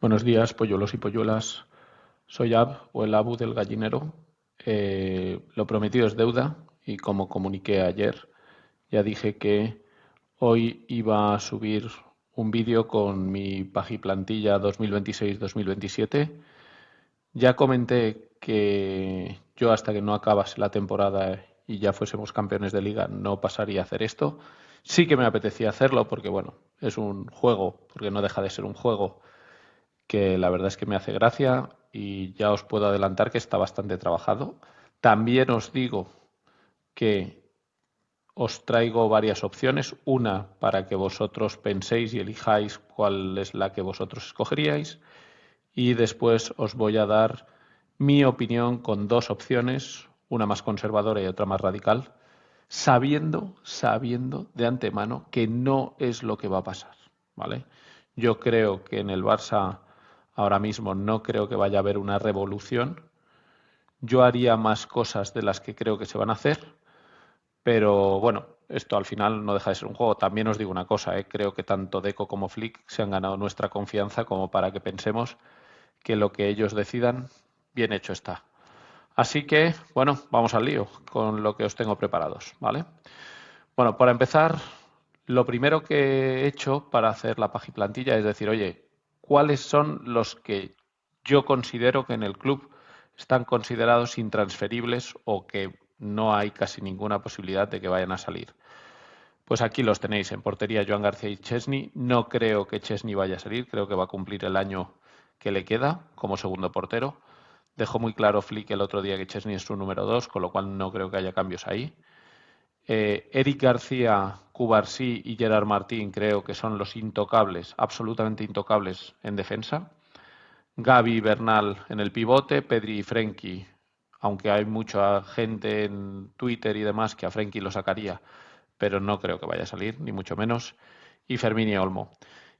Buenos días, polluelos y polluelas. Soy Ab, o el Abu del gallinero. Lo prometido es deuda y como comuniqué ayer, ya dije que hoy iba a subir un vídeo con mi pajiplantilla 2026-2027. Ya comenté que yo hasta que no acabase la temporada y ya fuésemos campeones de liga no pasaría a hacer esto. Sí que me apetecía hacerlo porque bueno, es un juego, porque no deja de ser un juego que la verdad es que me hace gracia y ya os puedo adelantar que está bastante trabajado. También os digo que os traigo varias opciones, una para que vosotros penséis y elijáis cuál es la que vosotros escogeríais y después os voy a dar mi opinión con dos opciones, una más conservadora y otra más radical, sabiendo de antemano que no es lo que va a pasar, ¿vale? Yo creo que en el Barça ahora mismo no creo que vaya a haber una revolución. Yo haría más cosas de las que creo que se van a hacer, pero bueno, esto al final no deja de ser un juego. También os digo una cosa, creo que tanto Deco como Flick se han ganado nuestra confianza como para que pensemos que lo que ellos decidan, bien hecho está. Así que, bueno, vamos al lío con lo que os tengo preparados, ¿vale? Bueno, para empezar, lo primero que he hecho para hacer la pajiplantilla es decir, oye, ¿cuáles son los que yo considero que en el club están considerados intransferibles o que no hay casi ninguna posibilidad de que vayan a salir? Pues aquí los tenéis, en portería Joan García y Chesney. No creo que Chesney vaya a salir, creo que va a cumplir el año que le queda como segundo portero. Dejó muy claro Flick el otro día que Chesney es su número 2, con lo cual no creo que haya cambios ahí. Eric García, Cubarsí y Gerard Martín creo que son los intocables, absolutamente intocables en defensa. Gavi y Bernal en el pivote, Pedri y Frenkie, aunque hay mucha gente en Twitter y demás que a Frenkie lo sacaría, pero no creo que vaya a salir, ni mucho menos. Y Fermín y Olmo.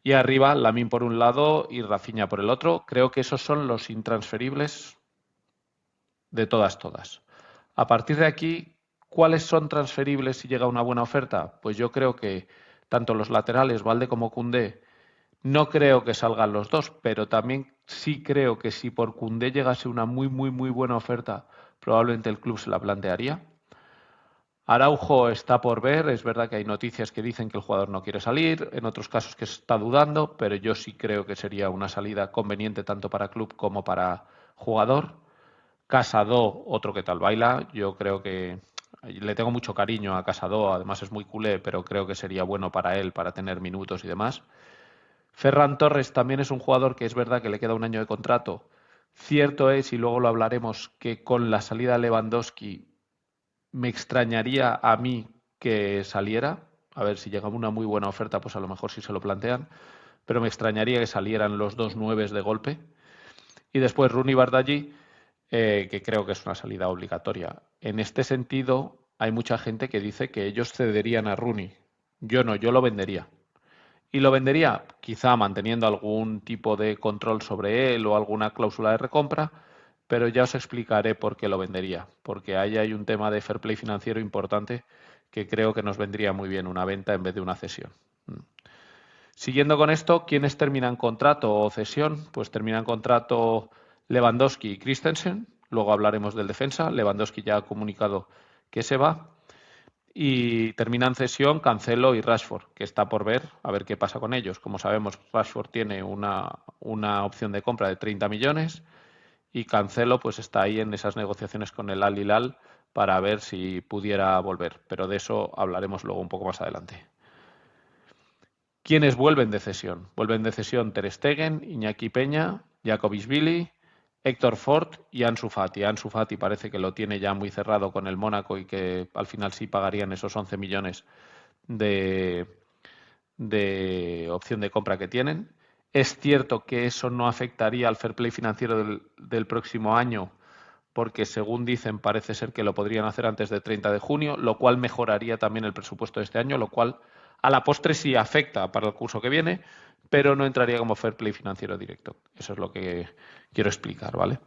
Y arriba, Lamine por un lado y Rafinha por el otro. Creo que esos son los intransferibles de todas. A partir de aquí, ¿cuáles son transferibles si llega una buena oferta? Pues yo creo que tanto los laterales, Valde como Koundé, no creo que salgan los dos, pero también sí creo que si por Koundé llegase una muy buena oferta, probablemente el club se la plantearía. Araujo está por ver, es verdad que hay noticias que dicen que el jugador no quiere salir, en otros casos que se está dudando, pero yo sí creo que sería una salida conveniente tanto para club como para jugador. Casado, otro que tal baila, yo creo que le tengo mucho cariño a Casado, además es muy culé, pero creo que sería bueno para él, para tener minutos y demás. Ferran Torres también es un jugador que es verdad que le queda un año de contrato. Cierto es, y luego lo hablaremos, que con la salida de Lewandowski me extrañaría a mí que saliera. A ver si llega una muy buena oferta, pues a lo mejor sí se lo plantean. Pero me extrañaría que salieran los dos nueves de golpe. Y después Rooney Bardghji, que creo que es una salida obligatoria. En este sentido, hay mucha gente que dice que ellos cederían a Rooney. Yo no, yo lo vendería. Y lo vendería quizá manteniendo algún tipo de control sobre él o alguna cláusula de recompra, pero ya os explicaré por qué lo vendería, porque ahí hay un tema de fair play financiero importante que creo que nos vendría muy bien una venta en vez de una cesión. Siguiendo con esto, ¿quiénes terminan contrato o cesión? Pues terminan contrato Lewandowski y Christensen, luego hablaremos del defensa, Lewandowski ya ha comunicado que se va, y terminan cesión Cancelo y Rashford, que está por ver, a ver qué pasa con ellos. Como sabemos, Rashford tiene una opción de compra de 30 millones y Cancelo pues está ahí en esas negociaciones con el Al Hilal para ver si pudiera volver, pero de eso hablaremos luego un poco más adelante. ¿Quiénes vuelven de cesión? Vuelven de cesión Ter Stegen, Iñaki Peña, Jakobisvili, Héctor Ford y Ansu Fati. Ansu Fati parece que lo tiene ya muy cerrado con el Mónaco y que al final sí pagarían esos 11 millones de, de opción de compra que tienen. Es cierto que eso no afectaría al fair play financiero del próximo año, porque según dicen parece ser que lo podrían hacer antes del 30 de junio, lo cual mejoraría también el presupuesto de este año, lo cual a la postre sí afecta para el curso que viene, pero no entraría como fair play financiero directo. Eso es lo que quiero explicar, ¿vale?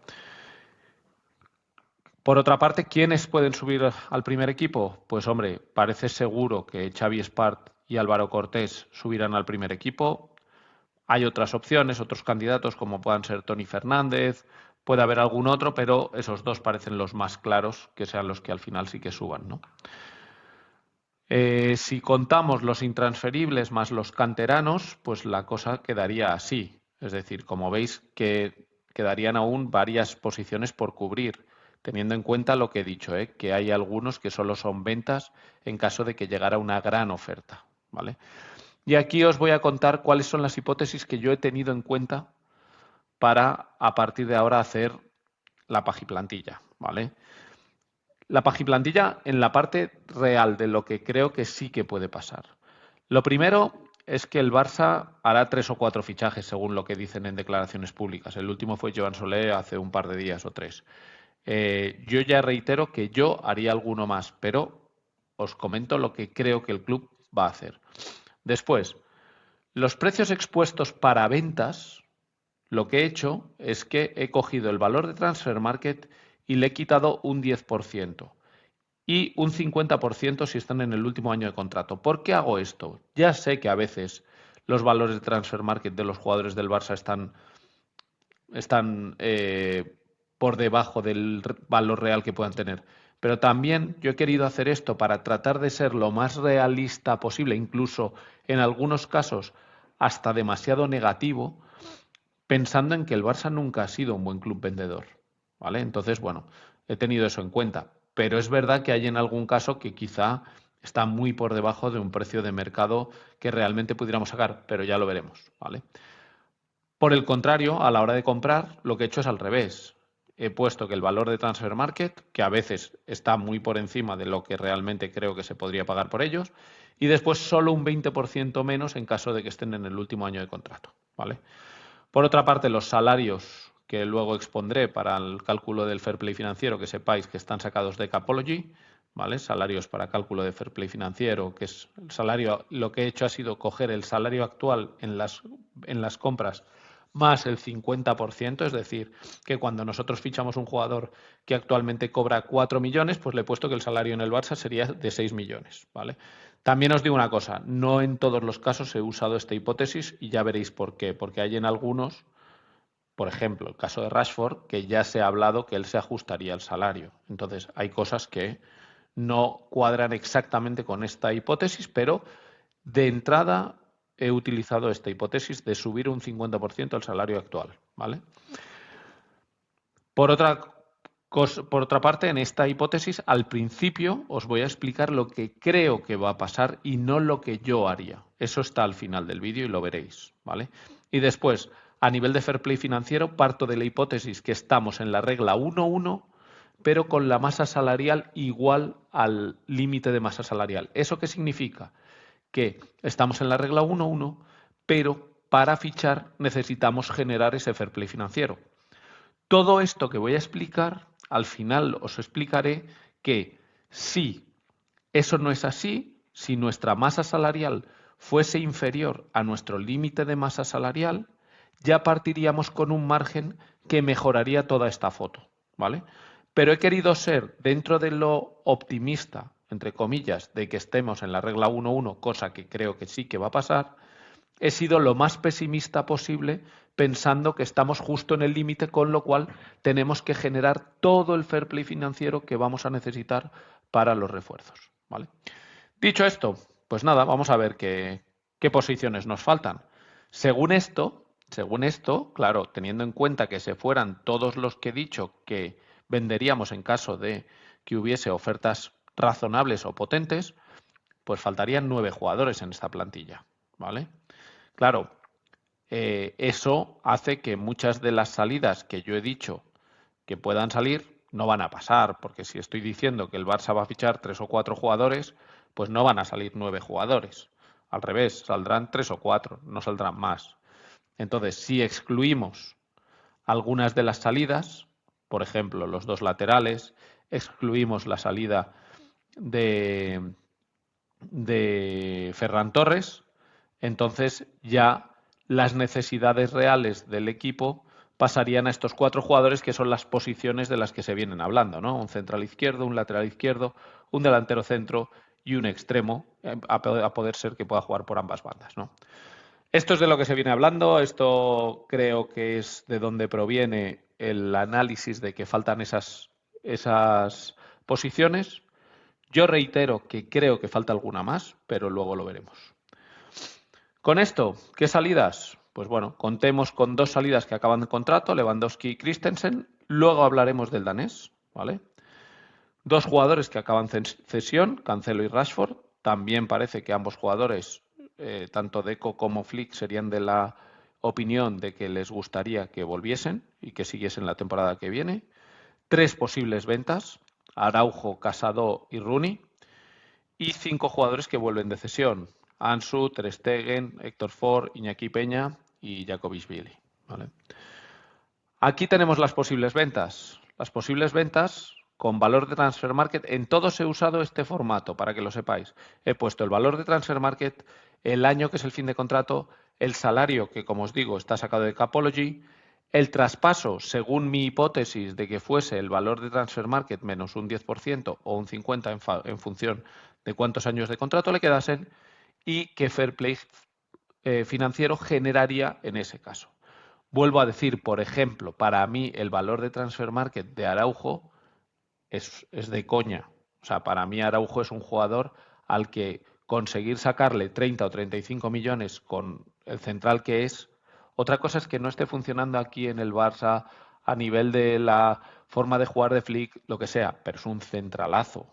Por otra parte, ¿quiénes pueden subir al primer equipo? Pues hombre, parece seguro que Xavi Espart y Álvaro Cortés subirán al primer equipo. Hay otras opciones, otros candidatos como puedan ser Tony Fernández, puede haber algún otro, pero esos dos parecen los más claros que sean los que al final sí que suban, ¿no? Si contamos los intransferibles más los canteranos, pues la cosa quedaría así. Es decir, como veis que quedarían aún varias posiciones por cubrir, teniendo en cuenta lo que he dicho, que hay algunos que solo son ventas en caso de que llegara una gran oferta, ¿vale? Y aquí os voy a contar cuáles son las hipótesis que yo he tenido en cuenta para, a partir de ahora, hacer la pajiplantilla, ¿vale? La pajiplantilla en la parte real de lo que creo que sí que puede pasar. Lo primero es que el Barça hará 3 o 4 fichajes, según lo que dicen en declaraciones públicas. El último fue Joan Solé hace un par de días o 3. Yo ya reitero que yo haría alguno más, pero os comento lo que creo que el club va a hacer. Después, los precios expuestos para ventas, lo que he hecho es que he cogido el valor de Transfer Market y le he quitado un 10% y un 50% si están en el último año de contrato. ¿Por qué hago esto? Ya sé que a veces los valores de Transfer Market de los jugadores del Barça están por debajo del valor real que puedan tener. Pero también yo he querido hacer esto para tratar de ser lo más realista posible, incluso en algunos casos hasta demasiado negativo, pensando en que el Barça nunca ha sido un buen club vendedor, ¿vale? Entonces, bueno, he tenido eso en cuenta. Pero es verdad que hay en algún caso que quizá está muy por debajo de un precio de mercado que realmente pudiéramos sacar, pero ya lo veremos, ¿vale? Por el contrario, a la hora de comprar, lo que he hecho es al revés. He puesto que el valor de Transfer Market, que a veces está muy por encima de lo que realmente creo que se podría pagar por ellos, y después solo un 20% menos en caso de que estén en el último año de contrato, ¿vale? Por otra parte, los salarios que luego expondré para el cálculo del fair play financiero, que sepáis que están sacados de Capology, ¿vale? Salarios para cálculo de fair play financiero, que es el salario, lo que he hecho ha sido coger el salario actual en las compras más el 50%, es decir, que cuando nosotros fichamos un jugador que actualmente cobra 4 millones, pues le he puesto que el salario en el Barça sería de 6 millones, ¿vale? También os digo una cosa, no en todos los casos he usado esta hipótesis y ya veréis por qué, porque hay en algunos, por ejemplo, el caso de Rashford, que ya se ha hablado que él se ajustaría al salario. Entonces, hay cosas que no cuadran exactamente con esta hipótesis, pero de entrada he utilizado esta hipótesis de subir un 50% al salario actual, ¿vale? Por otra parte, en esta hipótesis, al principio os voy a explicar lo que creo que va a pasar y no lo que yo haría. Eso está al final del vídeo y lo veréis, ¿vale? Y después, a nivel de fair play financiero, parto de la hipótesis que estamos en la regla 1.1, pero con la masa salarial igual al límite de masa salarial. ¿Eso qué significa? Que estamos en la regla 1.1, pero para fichar necesitamos generar ese fair play financiero. Todo esto que voy a explicar, al final os explicaré que si eso no es así, si nuestra masa salarial fuese inferior a nuestro límite de masa salarial, ya partiríamos con un margen que mejoraría toda esta foto, ¿vale? Pero he querido ser, dentro de lo optimista, entre comillas, de que estemos en la regla 1.1, cosa que creo que sí que va a pasar, he sido lo más pesimista posible pensando que estamos justo en el límite, con lo cual tenemos que generar todo el fair play financiero que vamos a necesitar para los refuerzos, ¿vale? Dicho esto, pues nada, vamos a ver qué posiciones nos faltan. Según esto, claro, teniendo en cuenta que se fueran todos los que he dicho que venderíamos en caso de que hubiese ofertas razonables o potentes, pues faltarían 9 jugadores en esta plantilla, ¿vale? Claro, eso hace que muchas de las salidas que yo he dicho que puedan salir no van a pasar, porque si estoy diciendo que el Barça va a fichar 3 o 4 jugadores, pues no van a salir 9 jugadores. Al revés, saldrán 3 o 4, no saldrán más. Entonces, si excluimos algunas de las salidas, por ejemplo, los dos laterales, excluimos la salida de Ferran Torres, entonces ya las necesidades reales del equipo pasarían a estos 4 jugadores que son las posiciones de las que se vienen hablando, ¿no? Un central izquierdo, un lateral izquierdo, un delantero centro y un extremo, a poder ser que pueda jugar por ambas bandas, ¿no? Esto es de lo que se viene hablando, esto creo que es de donde proviene el análisis de que faltan esas posiciones. Yo reitero que creo que falta alguna más, pero luego lo veremos. Con esto, ¿qué salidas? Pues bueno, contemos con 2 salidas que acaban de contrato, Lewandowski y Christensen. Luego hablaremos del danés, ¿vale? 2 jugadores que acaban cesión, Cancelo y Rashford. También parece que ambos jugadores, tanto Deco como Flick, serían de la opinión de que les gustaría que volviesen y que siguiesen la temporada que viene. 3 posibles ventas, Araujo, Casado y Rooney. Y 5 jugadores que vuelven de cesión, Ansu, Ter Stegen, Héctor Ford, Iñaki Peña y Jakobishvili, ¿vale? Aquí tenemos las posibles ventas. Las posibles ventas con valor de transfer market. En todos he usado este formato, para que lo sepáis. He puesto el valor de transfer market, el año que es el fin de contrato, el salario que, como os digo, está sacado de Capology, el traspaso, según mi hipótesis de que fuese el valor de transfer market menos un 10% o un 50% en función de cuántos años de contrato le quedasen, y qué fair play financiero generaría en ese caso. Vuelvo a decir, por ejemplo, para mí el valor de transfer market de Araujo es de coña. O sea, para mí Araujo es un jugador al que conseguir sacarle 30 o 35 millones con el central que es. Otra cosa es que no esté funcionando aquí en el Barça a nivel de la forma de jugar de Flick, lo que sea, pero es un centralazo.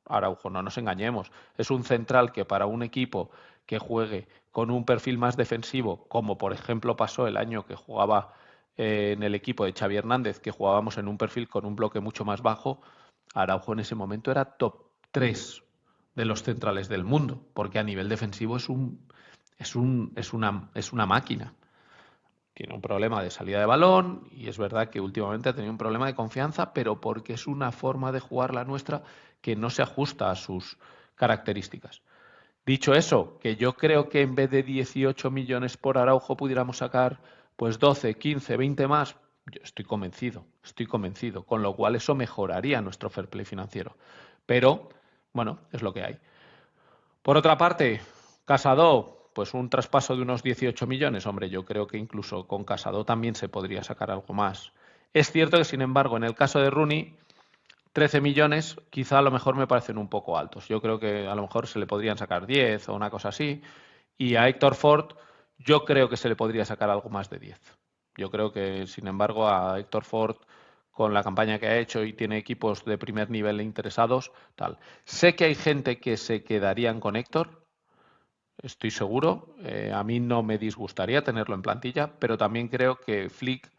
Araujo, no nos engañemos. Es un central que para un equipo que juegue con un perfil más defensivo, como por ejemplo pasó el año que jugaba en el equipo de Xavi Hernández, que jugábamos en un perfil con un bloque mucho más bajo, Araujo en ese momento era top 3 de los centrales del mundo, porque a nivel defensivo es una máquina. Tiene un problema de salida de balón y es verdad que últimamente ha tenido un problema de confianza, pero porque es una forma de jugar la nuestra que no se ajusta a sus características. Dicho eso, que yo creo que en vez de 18 millones por Araujo pudiéramos sacar pues 12, 15, 20 más, yo estoy convencido, con lo cual eso mejoraría nuestro fair play financiero. Pero, bueno, es lo que hay. Por otra parte, Casado, pues un traspaso de unos 18 millones, hombre, yo creo que incluso con Casado también se podría sacar algo más. Es cierto que, sin embargo, en el caso de Rooney, 13 millones quizá a lo mejor me parecen un poco altos. Yo creo que a lo mejor se le podrían sacar 10 o una cosa así. Y a Héctor Ford yo creo que se le podría sacar algo más de 10. Yo creo que, sin embargo, a Héctor Ford, con la campaña que ha hecho y tiene equipos de primer nivel interesados, tal. Sé que hay gente que se quedarían con Héctor, estoy seguro. A mí no me disgustaría tenerlo en plantilla, pero también creo que Flick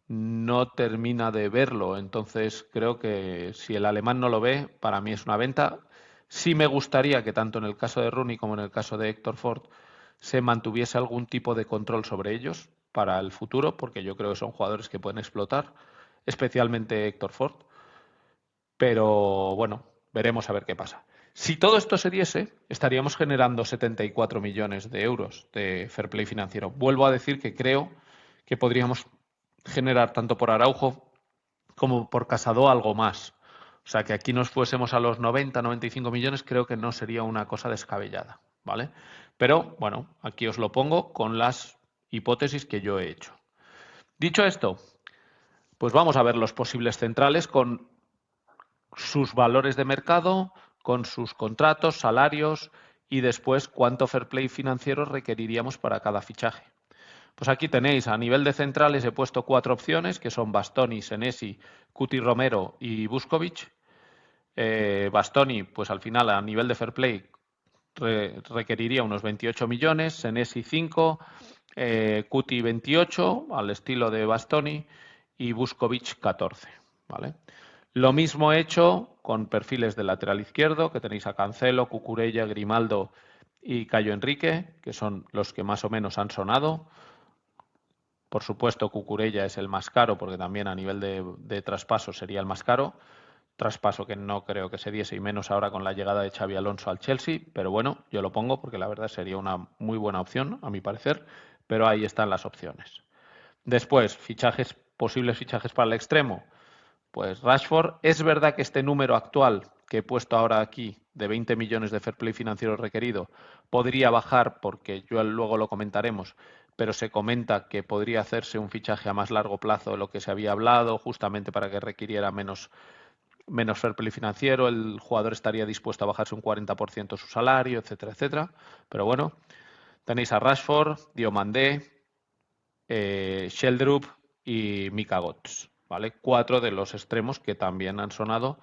no termina de verlo. Entonces creo que si el alemán no lo ve, para mí es una venta. Sí me gustaría que tanto en el caso de Rooney como en el caso de Héctor Ford se mantuviese algún tipo de control sobre ellos para el futuro, porque yo creo que son jugadores que pueden explotar, especialmente Héctor Ford. Pero bueno, veremos a ver qué pasa. Si todo esto se diese, estaríamos generando 74 millones de euros de fair play financiero. Vuelvo a decir que creo que podríamos generar tanto por Araujo como por Casado algo más. O sea, que aquí nos fuésemos a los 90, 95 millones, creo que no sería una cosa descabellada, ¿vale? Pero bueno, aquí os lo pongo con las hipótesis que yo he hecho. Dicho esto, pues vamos a ver los posibles centrales con sus valores de mercado, con sus contratos, salarios y después cuánto fair play financiero requeriríamos para cada fichaje. Pues aquí tenéis, a nivel de centrales he puesto 4 opciones, que son Bastoni, Senesi, Cuti Romero y Vuskovic. Bastoni, pues al final a nivel de fair play requeriría unos 28 millones, Senesi 5, Cuti 28, al estilo de Bastoni, y Vuskovic 14, ¿vale? Lo mismo he hecho con perfiles de lateral izquierdo, que tenéis a Cancelo, Cucurella, Grimaldo y Cayo Enrique, que son los que más o menos han sonado. Por supuesto, Cucurella es el más caro, porque también a nivel de traspaso sería el más caro. Traspaso que no creo que se diese, y menos ahora con la llegada de Xavi Alonso al Chelsea. Pero bueno, yo lo pongo porque la verdad sería una muy buena opción, a mi parecer. Pero ahí están las opciones. Después, posibles fichajes para el extremo. Pues Rashford, es verdad que este número actual que he puesto ahora aquí de 20 millones de fair play financiero requerido podría bajar porque yo luego lo comentaremos, pero se comenta que podría hacerse un fichaje a más largo plazo de lo que se había hablado, justamente para que requiriera menos fair play financiero, el jugador estaría dispuesto a bajarse un 40% su salario, etcétera, etcétera. Pero bueno, tenéis a Rashford, Diomandé, Sheldrup y Mika Götze, ¿vale? 4 de los extremos que también han sonado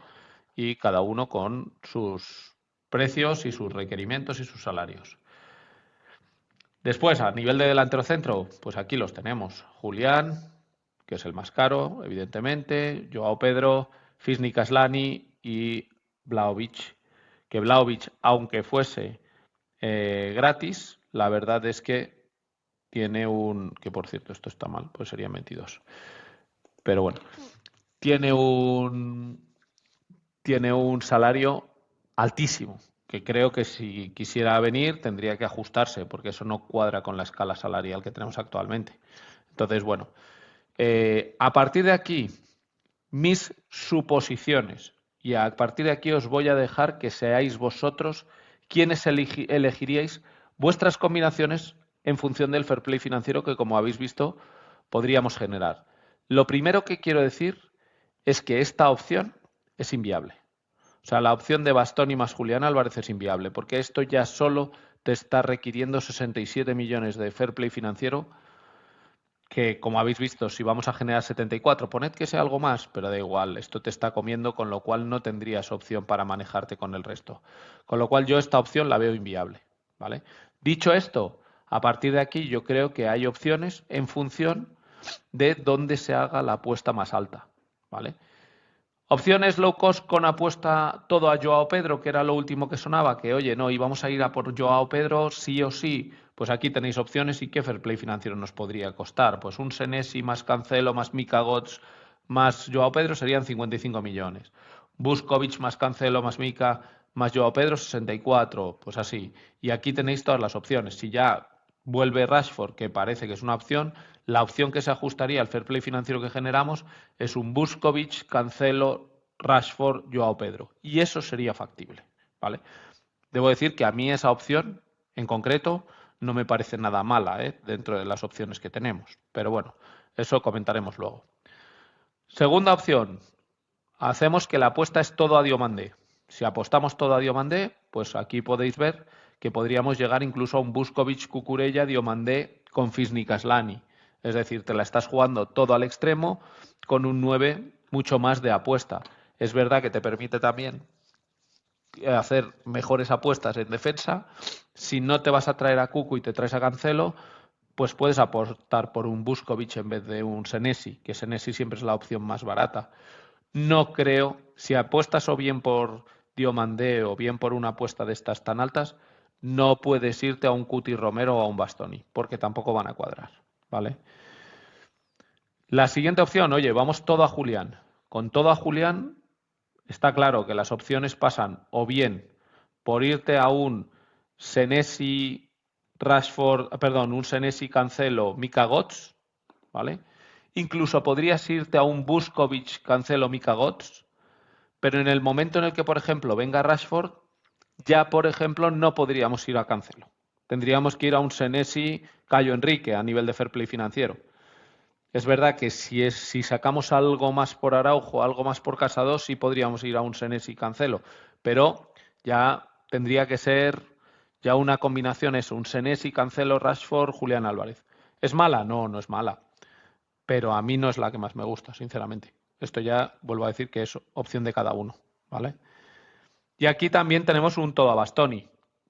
y cada uno con sus precios y sus requerimientos y sus salarios. Después, a nivel de delantero centro, pues aquí los tenemos. Julián, que es el más caro, evidentemente, Joao Pedro, Fisnik Aslani y Vlahovic. Que Vlahovic, aunque fuese gratis, la verdad es que tiene un... que por cierto, esto está mal, pues serían 22. Pero bueno, tiene un salario altísimo, que creo que si quisiera venir tendría que ajustarse, porque eso no cuadra con la escala salarial que tenemos actualmente. Entonces, bueno, a partir de aquí, mis suposiciones, y a partir de aquí os voy a dejar que seáis vosotros quienes elegiríais vuestras combinaciones en función del fair play financiero que, como habéis visto, podríamos generar. Lo primero que quiero decir es que esta opción es inviable. O sea, la opción de Bastoni más Julián Álvarez es inviable, porque esto ya solo te está requiriendo 67 millones de fair play financiero, que como habéis visto, si vamos a generar 74, poned que sea algo más, pero da igual, esto te está comiendo, con lo cual no tendrías opción para manejarte con el resto. Con lo cual yo esta opción la veo inviable, ¿vale? Dicho esto, a partir de aquí yo creo que hay opciones en función de dónde se haga la apuesta más alta, ¿vale? Opciones low cost con apuesta todo a Joao Pedro, que era lo último que sonaba, que oye, no, íbamos a ir a por Joao Pedro sí o sí. Pues aquí tenéis opciones y qué fair play financiero nos podría costar. Pues un Senesi más Cancelo más Mika Götze más Joao Pedro serían 55 millones. Buskovich más Cancelo más Mika más Joao Pedro 64, pues así. Y aquí tenéis todas las opciones. Si ya vuelve Rashford, que parece que es una opción, la opción que se ajustaría al fair play financiero que generamos es un Buskovich, Cancelo, Rashford, Joao Pedro. Y eso sería factible, ¿vale? Debo decir que a mí esa opción, en concreto, no me parece nada mala, dentro de las opciones que tenemos. Pero bueno, eso comentaremos luego. Segunda opción, hacemos que la apuesta es todo a Diomandé. Si apostamos todo a Diomandé, pues aquí podéis ver que podríamos llegar incluso a un Buskovich, Cucurella, Diomandé con Fisnik Aslani. Es decir, te la estás jugando todo al extremo con un 9 mucho más de apuesta. Es verdad que te permite también hacer mejores apuestas en defensa. Si no te vas a traer a Cucu y te traes a Cancelo, pues puedes apostar por un Buskovich en vez de un Senesi, que Senesi siempre es la opción más barata. No creo, si apuestas o bien por Diomandé o bien por una apuesta de estas tan altas, no puedes irte a un Cuti Romero o a un Bastoni, porque tampoco van a cuadrar, ¿vale? La siguiente opción, oye, vamos todo a Julián. Con todo a Julián está claro que las opciones pasan o bien por irte a un Senesi Rashford, perdón, un Senesi Cancelo Mika Götze, ¿vale? Incluso podrías irte a un Buskovich Cancelo Mika Götze, pero en el momento en el que, por ejemplo, venga Rashford, ya, por ejemplo, no podríamos ir a Cancelo. Tendríamos que ir a un Senesi Cayo Enrique a nivel de fair play financiero. Es verdad que si sacamos algo más por Araujo, algo más por Casado, sí podríamos ir a un Senesi Cancelo, pero ya tendría que ser ya una combinación eso, un Senesi, Cancelo, Rashford, Julián Álvarez. ¿Es mala? No, no es mala, pero a mí no es la que más me gusta, sinceramente. Esto ya vuelvo a decir que es opción de cada uno, ¿vale? Y aquí también tenemos un todo a Bastoni.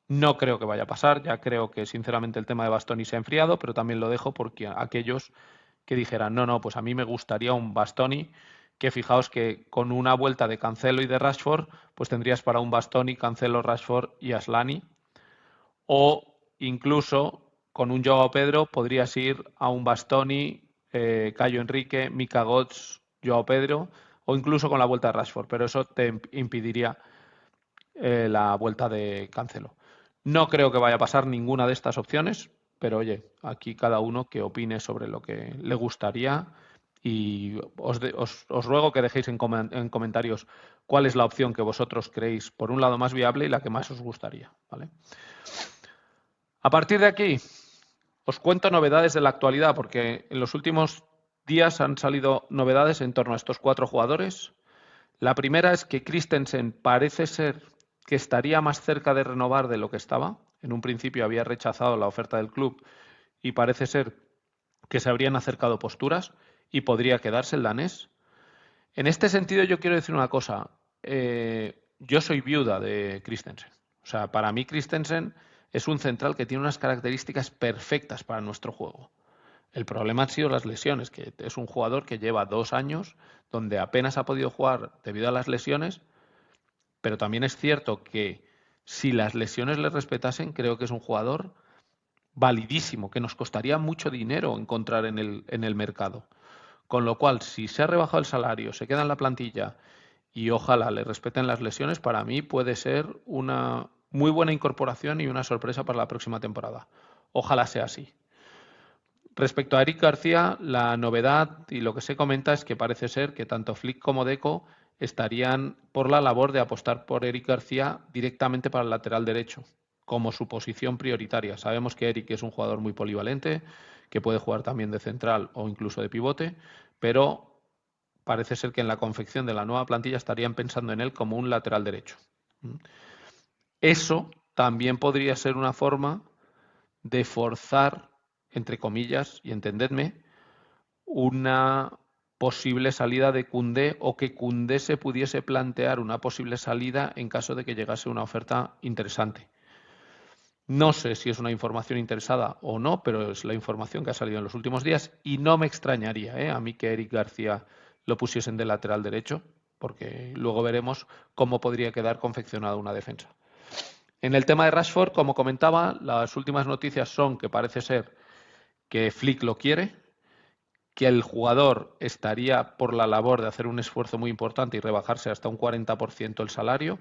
No creo que vaya a pasar, ya creo que sinceramente el tema de Bastoni se ha enfriado, pero también lo dejo porque aquellos que dijeran, no, no, pues a mí me gustaría un Bastoni, que fijaos que con una vuelta de Cancelo y de Rashford, pues tendrías para un Bastoni, Cancelo, Rashford y Aslani. O incluso con un Joao Pedro podrías ir a un Bastoni, Cayo Enrique, Mika Götze, Joao Pedro, o incluso con la vuelta de Rashford, pero eso te impediría la vuelta de Cancelo. No creo que vaya a pasar ninguna de estas opciones, pero oye, aquí cada uno que opine sobre lo que le gustaría y os ruego que dejéis en comentarios cuál es la opción que vosotros creéis por un lado más viable y la que más os gustaría, ¿vale? A partir de aquí, os cuento novedades de la actualidad, porque en los últimos días han salido novedades en torno a estos 4 jugadores. La primera es que Christensen parece ser que estaría más cerca de renovar de lo que estaba. En un principio había rechazado la oferta del club y parece ser que se habrían acercado posturas y podría quedarse el danés. En este sentido yo quiero decir una cosa. Yo soy viuda de Christensen. O sea, para mí Christensen es un central que tiene unas características perfectas para nuestro juego. El problema han sido las lesiones, que es un jugador que lleva 2 años donde apenas ha podido jugar debido a las lesiones, pero también es cierto que si las lesiones le respetasen, creo que es un jugador validísimo, que nos costaría mucho dinero encontrar en el mercado. Con lo cual, si se ha rebajado el salario, se queda en la plantilla y ojalá le respeten las lesiones, para mí puede ser una muy buena incorporación y una sorpresa para la próxima temporada. Ojalá sea así. Respecto a Eric García, la novedad y lo que se comenta es que parece ser que tanto Flick como Deco estarían por la labor de apostar por Eric García directamente para el lateral derecho, como su posición prioritaria. Sabemos que Eric es un jugador muy polivalente, que puede jugar también de central o incluso de pivote, pero parece ser que en la confección de la nueva plantilla estarían pensando en él como un lateral derecho. Eso también podría ser una forma de forzar, entre comillas, y entendedme, una posible salida de Koundé o que Koundé se pudiese plantear una posible salida en caso de que llegase una oferta interesante. No sé si es una información interesada o no, pero es la información que ha salido en los últimos días y no me extrañaría a mí que Eric García lo pusiesen de lateral derecho, porque luego veremos cómo podría quedar confeccionada una defensa. En el tema de Rashford, como comentaba, las últimas noticias son que parece ser que Flick lo quiere, que el jugador estaría por la labor de hacer un esfuerzo muy importante y rebajarse hasta un 40% el salario.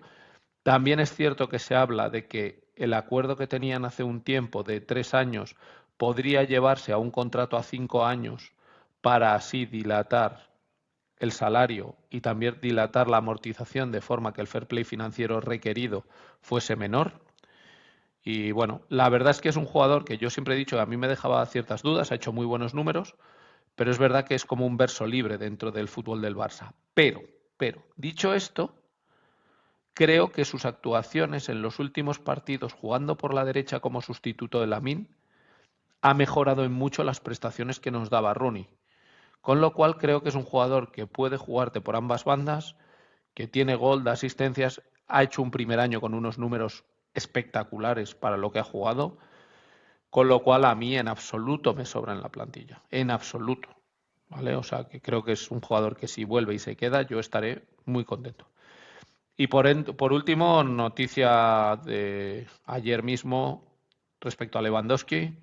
También es cierto que se habla de que el acuerdo que tenían hace un tiempo de 3 años podría llevarse a un contrato a 5 años para así dilatar el salario y también dilatar la amortización de forma que el fair play financiero requerido fuese menor. Y bueno, la verdad es que es un jugador que yo siempre he dicho que a mí me dejaba ciertas dudas, ha hecho muy buenos números, pero es verdad que es como un verso libre dentro del fútbol del Barça. Pero, dicho esto, creo que sus actuaciones en los últimos partidos jugando por la derecha como sustituto de Lamine ha mejorado en mucho las prestaciones que nos daba Rooney. Con lo cual creo que es un jugador que puede jugarte por ambas bandas, que tiene gol, da asistencias, ha hecho un primer año con unos números espectaculares para lo que ha jugado, con lo cual a mí en absoluto me sobra en la plantilla, en absoluto. ¿Vale? O sea, que creo que es un jugador que si vuelve y se queda, yo estaré muy contento. Y por último, noticia de ayer mismo respecto a Lewandowski,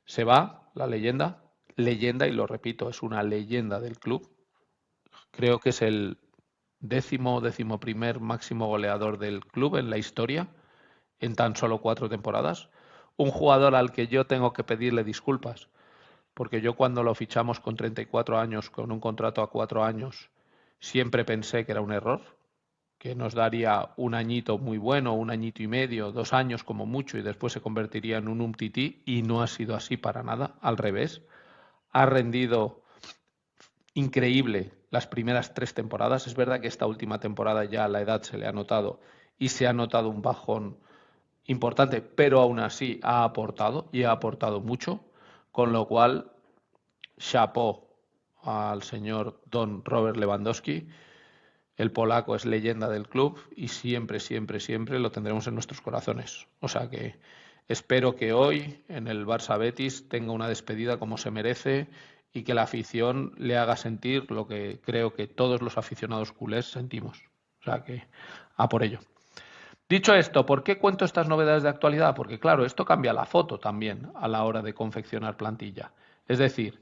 se va la leyenda, y lo repito, es una leyenda del club. Creo que es el décimo primer máximo goleador del club en la historia, en tan solo 4 temporadas. Un jugador al que yo tengo que pedirle disculpas, porque yo cuando lo fichamos con 34 años, con un contrato a 4 años, siempre pensé que era un error, que nos daría un añito muy bueno, un añito y medio, 2 años como mucho, y después se convertiría en un umtiti, y no ha sido así para nada, al revés. Ha rendido increíble las primeras 3 temporadas. Es verdad que esta última temporada ya la edad se le ha notado y se ha notado un bajón importante, pero aún así ha aportado y ha aportado mucho, con lo cual chapeau al señor Don Robert Lewandowski. El polaco es leyenda del club y siempre, siempre, siempre lo tendremos en nuestros corazones. O sea que espero que hoy en el Barça Betis tenga una despedida como se merece y que la afición le haga sentir lo que creo que todos los aficionados culés sentimos. O sea que a por ello. Dicho esto, ¿por qué cuento estas novedades de actualidad? Porque claro, esto cambia la foto también a la hora de confeccionar plantilla. Es decir,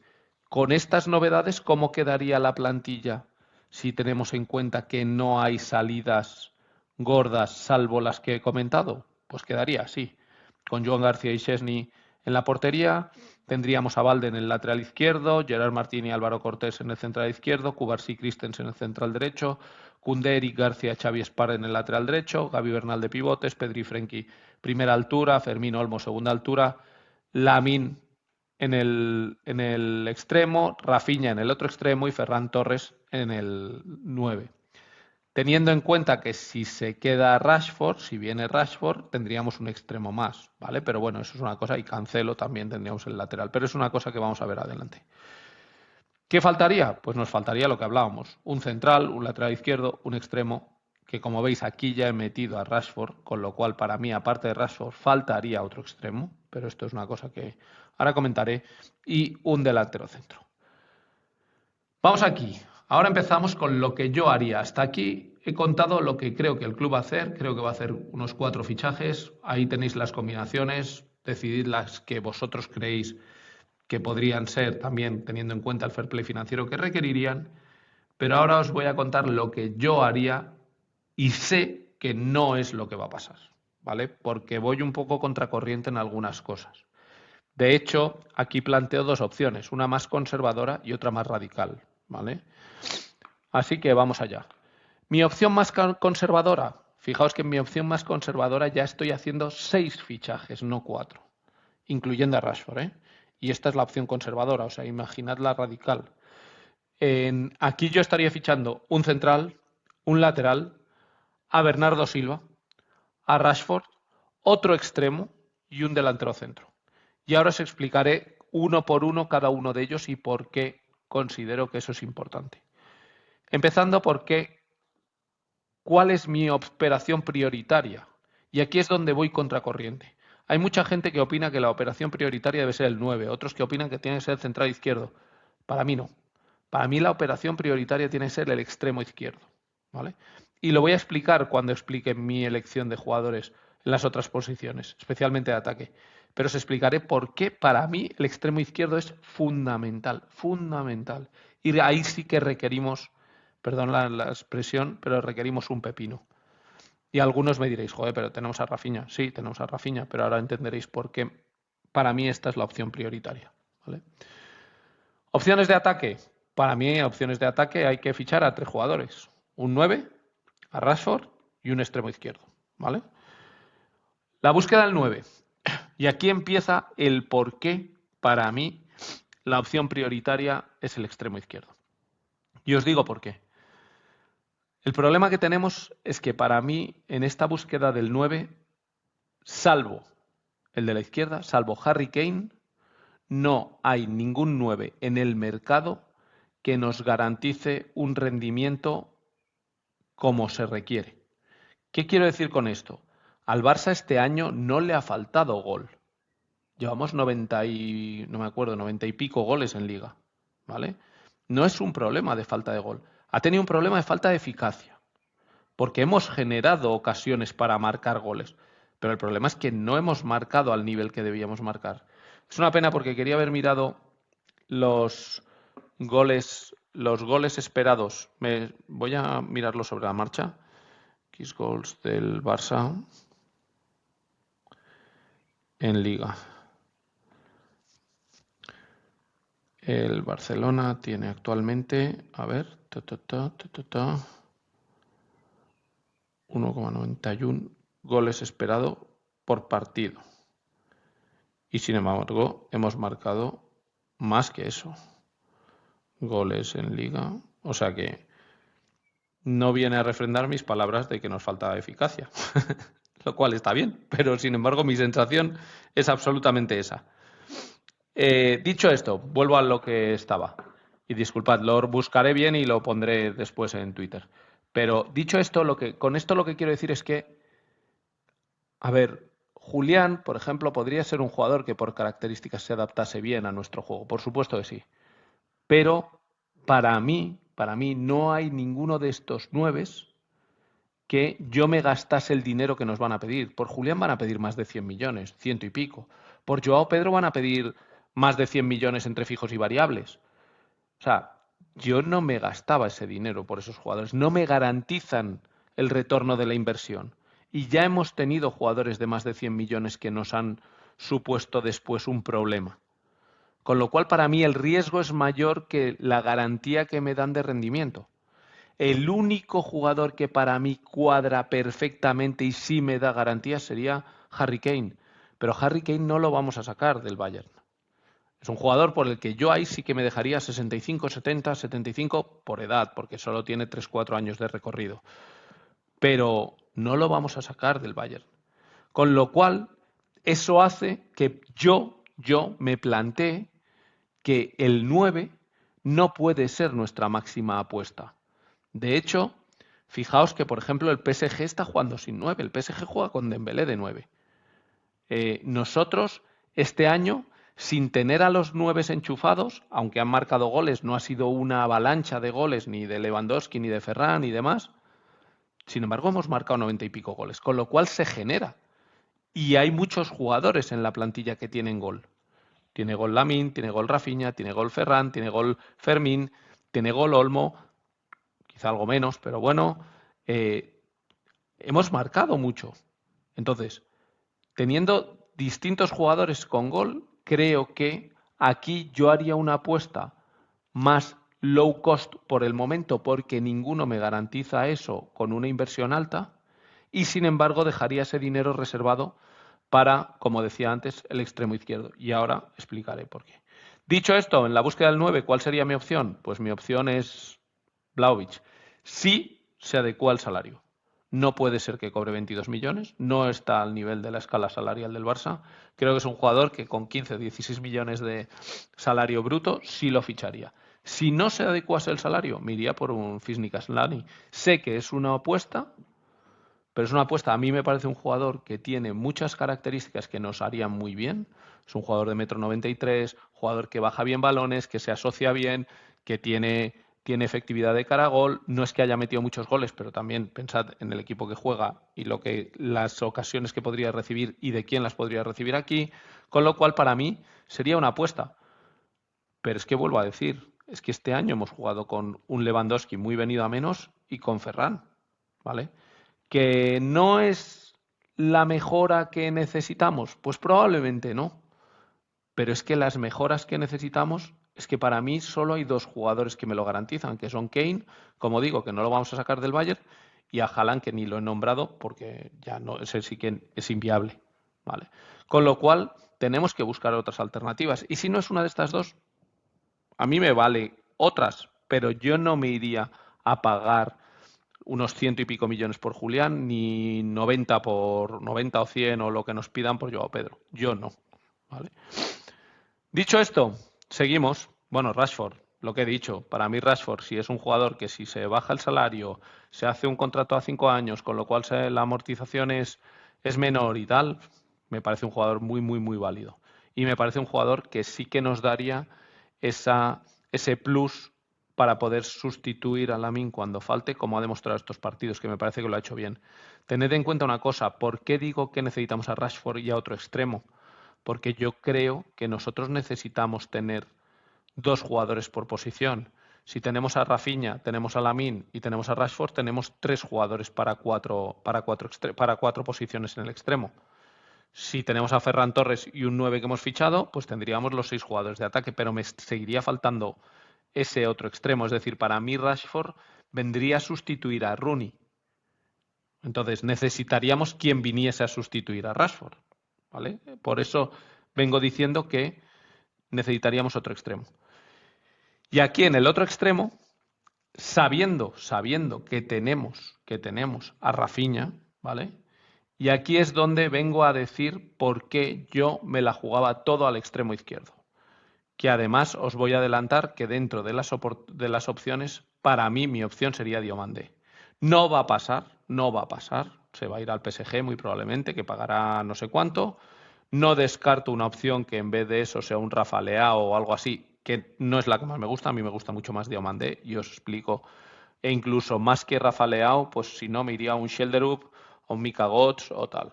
con estas novedades, ¿cómo quedaría la plantilla si tenemos en cuenta que no hay salidas gordas salvo las que he comentado? Pues quedaría así, con Joan García y Szczesny en la portería, Tendríamos a Balde en el lateral izquierdo, Gerard Martín y Álvaro Cortés en el central izquierdo, Cubarsí Christensen en el central derecho, Koundé, Eric García, Xavi Espar en el lateral derecho, Gavi Bernal de pivotes, Pedri Frenkie primera altura, Fermín Olmo segunda altura, Lamine en el extremo, Rafinha en el otro extremo y Ferran Torres en el 9. Teniendo en cuenta que si se queda Rashford, si viene Rashford, tendríamos un extremo más, ¿vale? Pero bueno, eso es una cosa, y Cancelo también tendríamos el lateral, pero es una cosa que vamos a ver adelante. ¿Qué faltaría? Pues nos faltaría lo que hablábamos, un central, un lateral izquierdo, un extremo, que como veis aquí ya he metido a Rashford, con lo cual para mí, aparte de Rashford, faltaría otro extremo, pero esto es una cosa que ahora comentaré, y un delantero centro. Vamos aquí. Ahora empezamos con lo que yo haría. Hasta aquí he contado lo que creo que el club va a hacer. Creo que va a hacer unos 4 fichajes. Ahí tenéis las combinaciones. Decidid las que vosotros creéis que podrían ser, también teniendo en cuenta el fair play financiero que requerirían. Pero ahora os voy a contar lo que yo haría y sé que no es lo que va a pasar, ¿vale? Porque voy un poco contracorriente en algunas cosas. De hecho, aquí planteo 2 opciones, una más conservadora y otra más radical, ¿vale? Así que vamos allá. Mi opción más conservadora, fijaos que en mi opción más conservadora ya estoy haciendo 6 fichajes, no 4, incluyendo a Rashford, ¿eh? Y esta es la opción conservadora, o sea, imaginad la radical. Aquí yo estaría fichando un central, un lateral, a Bernardo Silva, a Rashford, otro extremo y un delantero centro. Y ahora os explicaré uno por uno cada uno de ellos y por qué considero que eso es importante. Empezando por cuál es mi operación prioritaria. Y aquí es donde voy contracorriente. Hay mucha gente que opina que la operación prioritaria debe ser el 9, otros que opinan que tiene que ser el central izquierdo. Para mí no. Para mí la operación prioritaria tiene que ser el extremo izquierdo, ¿vale? Y lo voy a explicar cuando explique mi elección de jugadores en las otras posiciones, especialmente de ataque. Pero os explicaré por qué para mí el extremo izquierdo es fundamental, fundamental. Y ahí sí que requerimos, perdón la expresión, pero requerimos un pepino. Y algunos me diréis, joder, pero tenemos a Rafinha. Sí, tenemos a Rafinha, pero ahora entenderéis por qué para mí esta es la opción prioritaria, ¿vale? Opciones de ataque. Para mí, opciones de ataque hay que fichar a 3 jugadores. Un 9, a Rashford y un extremo izquierdo, ¿vale? La búsqueda del 9. Y aquí empieza el por qué, para mí, la opción prioritaria es el extremo izquierdo. Y os digo por qué. El problema que tenemos es que para mí, en esta búsqueda del 9, salvo el de la izquierda, salvo Harry Kane, no hay ningún 9 en el mercado que nos garantice un rendimiento como se requiere. ¿Qué quiero decir con esto? Al Barça este año no le ha faltado gol. Llevamos 90 y, no me acuerdo, 90 y pico goles en liga, ¿vale? No es un problema de falta de gol. Ha tenido un problema de falta de eficacia, porque hemos generado ocasiones para marcar goles, pero el problema es que no hemos marcado al nivel que debíamos marcar. Es una pena porque quería haber mirado los goles esperados. Voy a mirarlo sobre la marcha. Kiss goals del Barça en Liga. El Barcelona tiene actualmente, a ver, 1,91 goles esperados por partido. Y sin embargo, hemos marcado más que eso. Goles en Liga. O sea que no viene a refrendar mis palabras de que nos falta eficacia. Lo cual está bien, pero sin embargo mi sensación es absolutamente esa. Dicho esto, vuelvo a lo que estaba. Y disculpad, lo buscaré bien y lo pondré después en Twitter. Pero dicho esto, con esto lo que quiero decir es que, a ver, Julián, por ejemplo, podría ser un jugador que por características se adaptase bien a nuestro juego. Por supuesto que sí. Pero para mí no hay ninguno de estos 9 que yo me gastase el dinero que nos van a pedir. Por Julián van a pedir más de 100 millones, 100 y pico. Por Joao Pedro van a pedir más de 100 millones entre fijos y variables. O sea, yo no me gastaba ese dinero por esos jugadores. No me garantizan el retorno de la inversión. Y ya hemos tenido jugadores de más de 100 millones que nos han supuesto después un problema. Con lo cual, para mí, el riesgo es mayor que la garantía que me dan de rendimiento. El único jugador que para mí cuadra perfectamente y sí me da garantías sería Harry Kane. Pero Harry Kane no lo vamos a sacar del Bayern. Es un jugador por el que yo ahí sí que me dejaría 65, 70, 75 por edad, porque solo tiene 3-4 años de recorrido. Pero no lo vamos a sacar del Bayern. Con lo cual, eso hace que yo me plantee que el 9 no puede ser nuestra máxima apuesta. De hecho, fijaos que, por ejemplo, el PSG está jugando sin 9. El PSG juega con Dembélé de 9. Nosotros, este año, sin tener a los 9 enchufados, aunque han marcado goles, no ha sido una avalancha de goles ni de Lewandowski, ni de Ferran, ni demás. Sin embargo, hemos marcado 90 y pico goles, con lo cual se genera. Y hay muchos jugadores en la plantilla que tienen gol. Tiene gol Lamine, tiene gol Rafinha, tiene gol Ferran, tiene gol Fermín, tiene gol Olmo, quizá algo menos, pero bueno, hemos marcado mucho. Entonces, teniendo distintos jugadores con gol, creo que aquí yo haría una apuesta más low cost por el momento, porque ninguno me garantiza eso con una inversión alta, y sin embargo dejaría ese dinero reservado para, como decía antes, el extremo izquierdo. Y ahora explicaré por qué. Dicho esto, en la búsqueda del 9, ¿cuál sería mi opción? Pues mi opción es Vlahovic. Sí se adecua al salario. No puede ser que cobre 22 millones, no está al nivel de la escala salarial del Barça. Creo que es un jugador que con 15 o 16 millones de salario bruto sí lo ficharía. Si no se adecuase el salario, me iría por un Fisnik Aslani. Sé que es una apuesta, pero es una apuesta. A mí me parece un jugador que tiene muchas características que nos harían muy bien. Es un jugador de 1,93 m, jugador que baja bien balones, que se asocia bien, que tiene efectividad de cara a gol. No es que haya metido muchos goles, pero también pensad en el equipo que juega y las ocasiones que podría recibir y de quién las podría recibir aquí. Con lo cual, para mí, sería una apuesta. Pero es que vuelvo a decir, es que este año hemos jugado con un Lewandowski muy venido a menos y con Ferran, ¿vale? ¿Que no es la mejora que necesitamos? Pues probablemente no. Pero es que las mejoras que necesitamos, es que para mí solo hay dos jugadores que me lo garantizan, que son Kane, como digo, que no lo vamos a sacar del Bayern, y a Haaland, que ni lo he nombrado porque ya no, ese sí que es inviable, ¿vale? Con lo cual, tenemos que buscar otras alternativas. Y si no es una de estas dos, a mí me vale otras, pero yo no me iría a pagar unos 100 y pico millones por Julián, ni 90 por 90 o 100 o lo que nos pidan por Joao Pedro. Yo no. ¿Vale? Dicho esto, seguimos. Bueno, Rashford, lo que he dicho. Para mí Rashford, si es un jugador que si se baja el salario, se hace un contrato a 5 años, con lo cual la amortización es menor y tal, me parece un jugador muy, muy, muy válido. Y me parece un jugador que sí que nos daría ese plus para poder sustituir a Lamine cuando falte, como ha demostrado estos partidos, que me parece que lo ha hecho bien. Tened en cuenta una cosa, ¿por qué digo que necesitamos a Rashford y a otro extremo? Porque yo creo que nosotros necesitamos tener dos jugadores por posición. Si tenemos a Rafinha, tenemos a Lamine y tenemos a Rashford, tenemos tres jugadores para cuatro posiciones en el extremo. Si tenemos a Ferran Torres y un 9 que hemos fichado, pues tendríamos los 6 jugadores de ataque, pero me seguiría faltando ese otro extremo. Es decir, para mí Rashford vendría a sustituir a Rooney. Entonces necesitaríamos quien viniese a sustituir a Rashford, ¿vale? Por eso vengo diciendo que necesitaríamos otro extremo. Y aquí en el otro extremo, sabiendo que tenemos a Rafinha, ¿vale? Y aquí es donde vengo a decir por qué yo me la jugaba todo al extremo izquierdo. Que además os voy a adelantar que dentro de las opciones, para mí mi opción sería Diomandé. No va a pasar, se va a ir al PSG muy probablemente, que pagará no sé cuánto. No descarto una opción que en vez de eso sea un Rafa Leao o algo así, que no es la que más me gusta, a mí me gusta mucho más Diomandé, y os explico. E incluso más que Rafa Leao, pues si no me iría a un Shelderup o un Mika Götze o tal.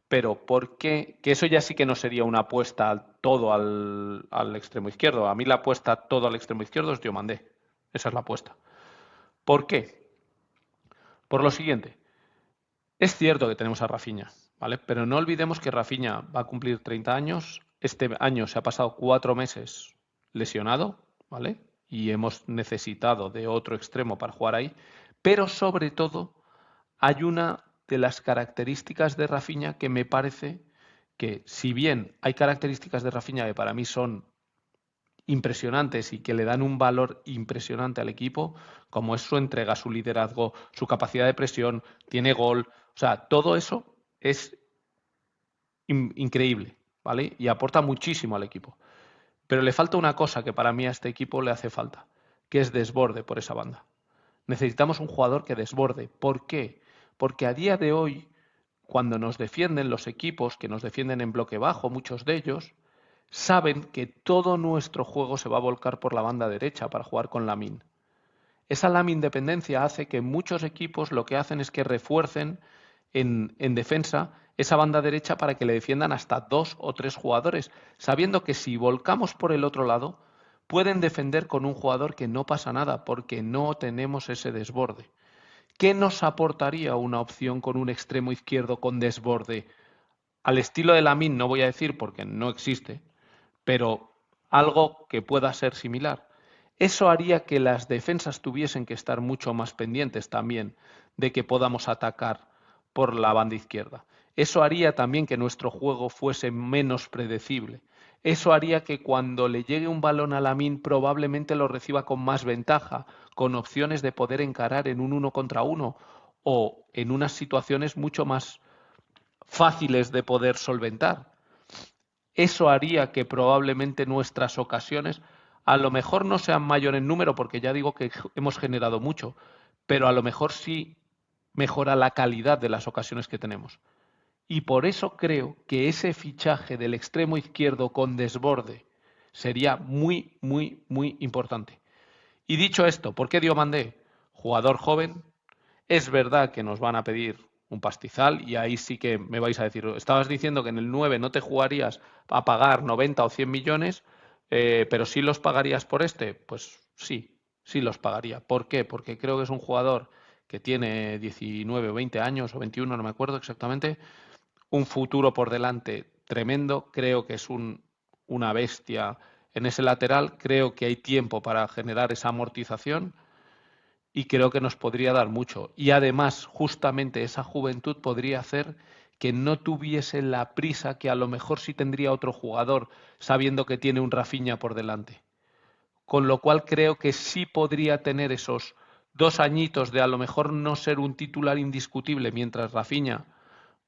Pero ¿por qué? Que eso ya sí que no sería una apuesta todo al extremo izquierdo. A mí la apuesta todo al extremo izquierdo es Diomandé. Esa es la apuesta. ¿Por qué? Por lo siguiente. Es cierto que tenemos a Rafinha, ¿vale? Pero no olvidemos que Rafinha va a cumplir 30 años. Este año se ha pasado 4 meses lesionado, ¿vale? Y hemos necesitado de otro extremo para jugar ahí, pero sobre todo hay una de las características de Rafinha que me parece que, si bien hay características de Rafinha que para mí son impresionantes y que le dan un valor impresionante al equipo, como es su entrega, su liderazgo, su capacidad de presión, tiene gol, o sea, todo eso es increíble, ¿vale? Y aporta muchísimo al equipo. Pero le falta una cosa que para mí a este equipo le hace falta, que es desborde por esa banda. Necesitamos un jugador que desborde. ¿Por qué? Porque a día de hoy, cuando nos defienden los equipos que nos defienden en bloque bajo, muchos de ellos, saben que todo nuestro juego se va a volcar por la banda derecha para jugar con Lamine. Esa Lamine dependencia hace que muchos equipos lo que hacen es que refuercen en defensa esa banda derecha para que le defiendan hasta 2 o 3 jugadores, sabiendo que si volcamos por el otro lado, pueden defender con un jugador que no pasa nada, porque no tenemos ese desborde. ¿Qué nos aportaría una opción con un extremo izquierdo con desborde? Al estilo de Lamine no voy a decir porque no existe, pero algo que pueda ser similar. Eso haría que las defensas tuviesen que estar mucho más pendientes también de que podamos atacar por la banda izquierda. Eso haría también que nuestro juego fuese menos predecible. Eso haría que cuando le llegue un balón a Lamine probablemente lo reciba con más ventaja, con opciones de poder encarar en un 1 contra 1 o en unas situaciones mucho más fáciles de poder solventar. Eso haría que probablemente nuestras ocasiones a lo mejor no sean mayor en número, porque ya digo que hemos generado mucho, pero a lo mejor sí mejora la calidad de las ocasiones que tenemos. Y por eso creo que ese fichaje del extremo izquierdo con desborde sería muy, muy, muy importante. Y dicho esto, ¿por qué Diomandé? Jugador joven, es verdad que nos van a pedir un pastizal y ahí sí que me vais a decir, estabas diciendo que en el 9 no te jugarías a pagar 90 o 100 millones, pero sí los pagarías por este. Pues sí, sí los pagaría. ¿Por qué? Porque creo que es un jugador que tiene 19 o 20 años o 21, no me acuerdo exactamente, un futuro por delante tremendo, creo que es una bestia en ese lateral, creo que hay tiempo para generar esa amortización y creo que nos podría dar mucho. Y además, justamente esa juventud podría hacer que no tuviese la prisa que a lo mejor sí tendría otro jugador, sabiendo que tiene un Rafinha por delante. Con lo cual creo que sí podría tener esos 2 añitos de a lo mejor no ser un titular indiscutible mientras Rafinha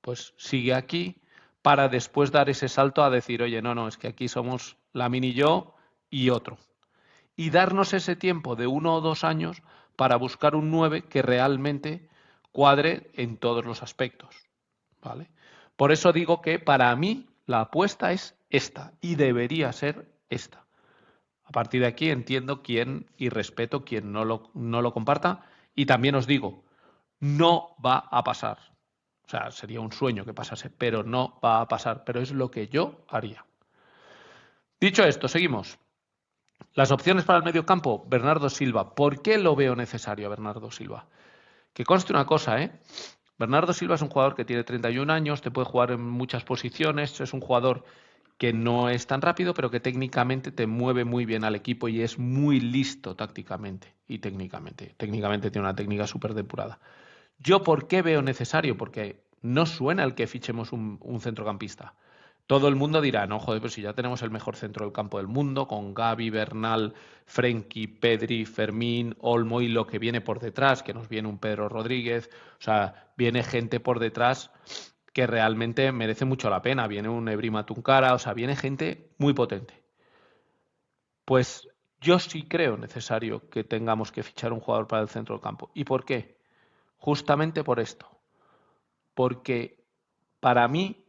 pues sigue aquí, para después dar ese salto a decir, oye, no, es que aquí somos Lamine y yo y otro, y darnos ese tiempo de 1 o 2 años para buscar un 9 que realmente cuadre en todos los aspectos, ¿vale? Por eso digo que para mí la apuesta es esta y debería ser esta. A partir de aquí entiendo quién y respeto quien no lo comparta, y también os digo, no va a pasar. O sea, sería un sueño que pasase, pero no va a pasar, pero es lo que yo haría. Dicho esto, seguimos. Las opciones para el medio campo, Bernardo Silva. ¿Por qué lo veo necesario a Bernardo Silva? Que conste una cosa, ¿eh? Bernardo Silva es un jugador que tiene 31 años, te puede jugar en muchas posiciones, es un jugador que no es tan rápido, pero que técnicamente te mueve muy bien al equipo y es muy listo tácticamente y técnicamente. Técnicamente tiene una técnica súper depurada. ¿Yo por qué veo necesario? Porque no suena el que fichemos un centrocampista. Todo el mundo dirá, no, joder, pero si ya tenemos el mejor centro del campo del mundo, con Gavi, Bernal, Frenkie, Pedri, Fermín, Olmo y lo que viene por detrás, que nos viene un Pedro Rodríguez, o sea, viene gente por detrás que realmente merece mucho la pena, viene un Ebrima Tunkara, o sea, viene gente muy potente. Pues yo sí creo necesario que tengamos que fichar un jugador para el centro del campo. ¿Y por qué? Justamente por esto. Porque para mí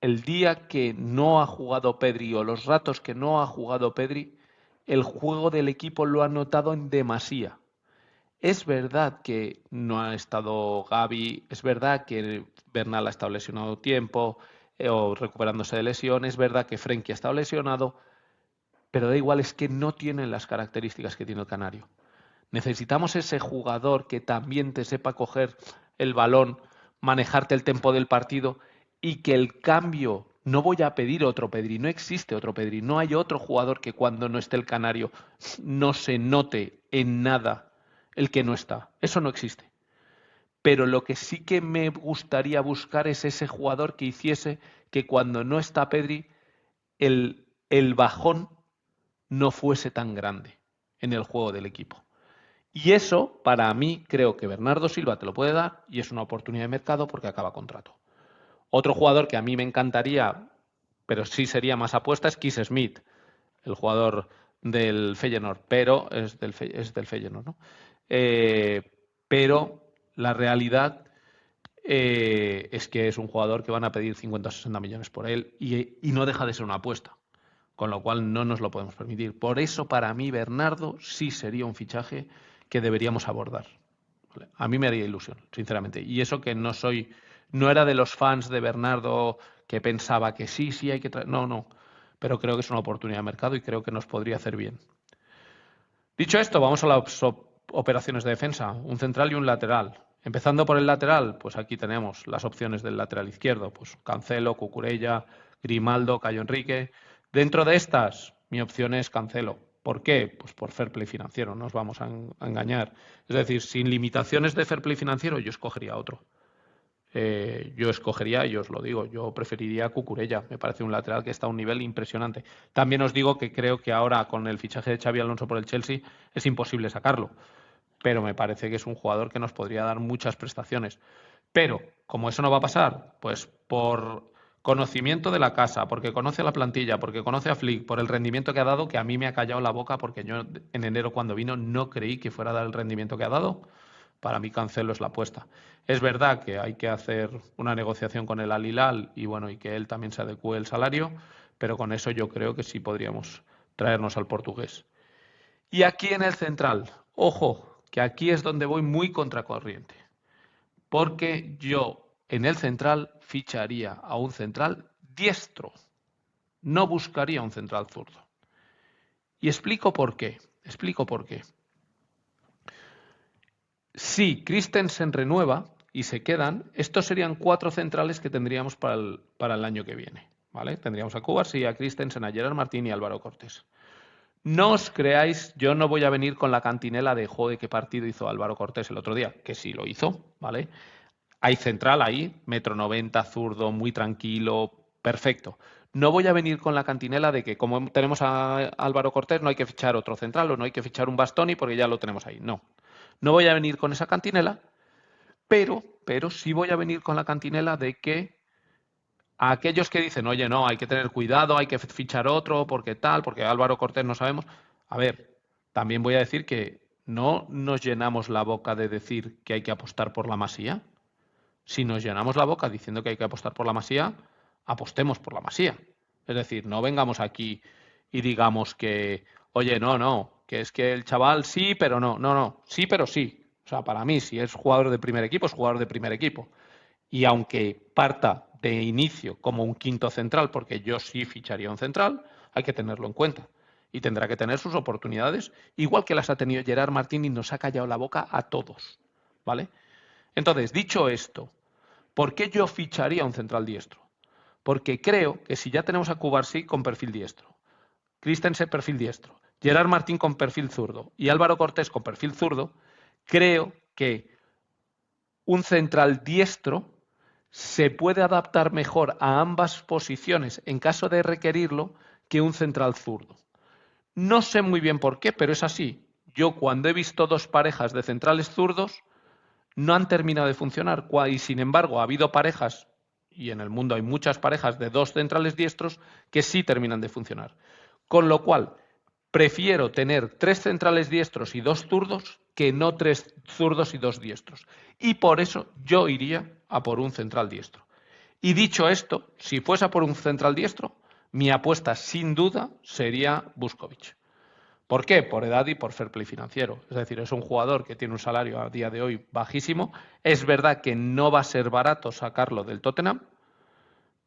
el día que no ha jugado Pedri o los ratos que no ha jugado Pedri, el juego del equipo lo ha notado en demasía. Es verdad que no ha estado Gavi, es verdad que Bernal ha estado lesionado tiempo o recuperándose de lesión, es verdad que Frenkie ha estado lesionado, pero da igual, es que no tienen las características que tiene el Canario. Necesitamos ese jugador que también te sepa coger el balón, manejarte el tempo del partido y que el cambio No voy a pedir otro Pedri, no existe otro Pedri, no hay otro jugador que cuando no esté el canario no se note en nada el que no está. Eso no existe. Pero lo que sí que me gustaría buscar es ese jugador que hiciese que cuando no está Pedri el bajón no fuese tan grande en el juego del equipo. Y eso, para mí, creo que Bernardo Silva te lo puede dar y es una oportunidad de mercado porque acaba contrato. Otro jugador que a mí me encantaría, pero sí sería más apuesta, es Keith Smith, el jugador del Feyenoord, pero es del Feyenoord, ¿no? Pero la realidad es que es un jugador que van a pedir 50 o 60 millones por él y no deja de ser una apuesta, con lo cual no nos lo podemos permitir. Por eso, para mí, Bernardo sí sería un fichaje que deberíamos abordar. ¿Vale? A mí me haría ilusión, sinceramente. Y eso que no era de los fans de Bernardo que pensaba que sí hay que traer. No, no. Pero creo que es una oportunidad de mercado y creo que nos podría hacer bien. Dicho esto, vamos a las operaciones de defensa, un central y un lateral. Empezando por el lateral, pues aquí tenemos las opciones del lateral izquierdo, pues Cancelo, Cucurella, Grimaldo, Cayo Enrique. Dentro de estas, mi opción es Cancelo. ¿Por qué? Pues por fair play financiero, no nos vamos a engañar. Es decir, sin limitaciones de fair play financiero, yo escogería otro. Yo escogería, y os lo digo, yo preferiría a Cucurella. Me parece un lateral que está a un nivel impresionante. También os digo que creo que ahora con el fichaje de Xabi Alonso por el Chelsea es imposible sacarlo. Pero me parece que es un jugador que nos podría dar muchas prestaciones. Pero, como eso no va a pasar, pues por conocimiento de la casa, porque conoce a la plantilla, porque conoce a Flick, por el rendimiento que ha dado, que a mí me ha callado la boca porque yo en enero cuando vino no creí que fuera a dar el rendimiento que ha dado. Para mí Cancelo es la apuesta. Es verdad que hay que hacer una negociación con el Al Hilal y bueno, y que él también se adecue el salario, pero con eso yo creo que sí podríamos traernos al portugués. Y aquí en el central, ojo, que aquí es donde voy muy contracorriente, porque yo en el central ficharía a un central diestro, no buscaría un central zurdo. Y explico por qué. Explico por qué. Si Christensen renueva y se quedan, estos serían 4 centrales que tendríamos para el año que viene. ¿Vale? Tendríamos a Cubarsí, a Christensen, a Gerard Martín y a Álvaro Cortés. No os creáis, yo no voy a venir con la cantinela de joder, qué partido hizo Álvaro Cortés el otro día, que sí lo hizo, ¿vale? Hay central ahí, 1,90 m, zurdo, muy tranquilo, perfecto. No voy a venir con la cantinela de que como tenemos a Álvaro Cortés no hay que fichar otro central o no hay que fichar un Bastoni porque ya lo tenemos ahí. No, no voy a venir con esa cantinela, pero sí voy a venir con la cantinela de que a aquellos que dicen, oye, no, hay que tener cuidado, hay que fichar otro, porque tal, porque Álvaro Cortés no sabemos. A ver, también voy a decir que no nos llenamos la boca de decir que hay que apostar por la Masía. Si nos llenamos la boca diciendo que hay que apostar por la Masía, apostemos por la Masía. Es decir, no vengamos aquí y digamos que, oye, no, que es que el chaval sí, pero no, sí, pero sí. O sea, para mí, si es jugador de primer equipo, es jugador de primer equipo. Y aunque parta de inicio como un quinto central, porque yo sí ficharía un central, hay que tenerlo en cuenta. Y tendrá que tener sus oportunidades, igual que las ha tenido Gerard Martín y nos ha callado la boca a todos. ¿Vale? Entonces, dicho esto, ¿por qué yo ficharía un central diestro? Porque creo que si ya tenemos a Cubarsí con perfil diestro, Christensen perfil diestro, Gerard Martín con perfil zurdo y Álvaro Cortés con perfil zurdo, creo que un central diestro se puede adaptar mejor a ambas posiciones en caso de requerirlo que un central zurdo. No sé muy bien por qué, pero es así. Yo cuando he visto 2 parejas de centrales zurdos no han terminado de funcionar y sin embargo ha habido parejas, y en el mundo hay muchas parejas de 2 centrales diestros que sí terminan de funcionar. Con lo cual, prefiero tener 3 centrales diestros y 2 zurdos que no 3 zurdos y 2 diestros. Y por eso yo iría a por un central diestro. Y dicho esto, si fuese a por un central diestro, mi apuesta sin duda sería Buskovich. ¿Por qué? Por edad y por fair play financiero. Es decir, es un jugador que tiene un salario a día de hoy bajísimo. Es verdad que no va a ser barato sacarlo del Tottenham,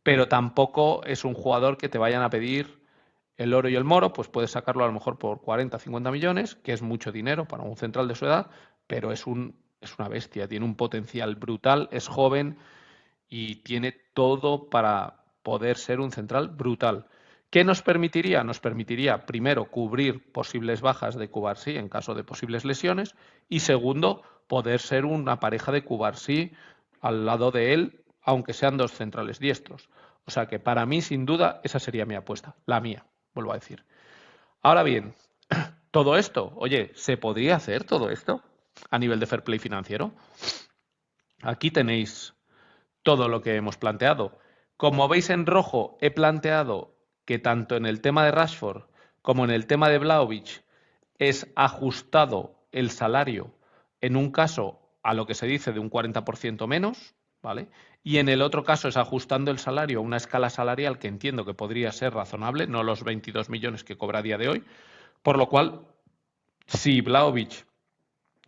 pero tampoco es un jugador que te vayan a pedir el oro y el moro, pues puedes sacarlo a lo mejor por 40, 50 millones, que es mucho dinero para un central de su edad, pero es una bestia, tiene un potencial brutal, es joven y tiene todo para poder ser un central brutal. ¿Qué nos permitiría? Nos permitiría, primero, cubrir posibles bajas de Cubarsí en caso de posibles lesiones y, segundo, poder ser una pareja de Cubarsí al lado de él, aunque sean dos centrales diestros. O sea que para mí, sin duda, esa sería mi apuesta, la mía, vuelvo a decir. Ahora bien, todo esto, oye, ¿se podría hacer todo esto a nivel de fair play financiero? Aquí tenéis todo lo que hemos planteado. Como veis en rojo, he planteado que tanto en el tema de Rashford como en el tema de Vlahovic es ajustado el salario en un caso a lo que se dice de un 40% menos, ¿vale? Y en el otro caso es ajustando el salario a una escala salarial que entiendo que podría ser razonable, no los 22 millones que cobra a día de hoy, por lo cual, si Vlahovic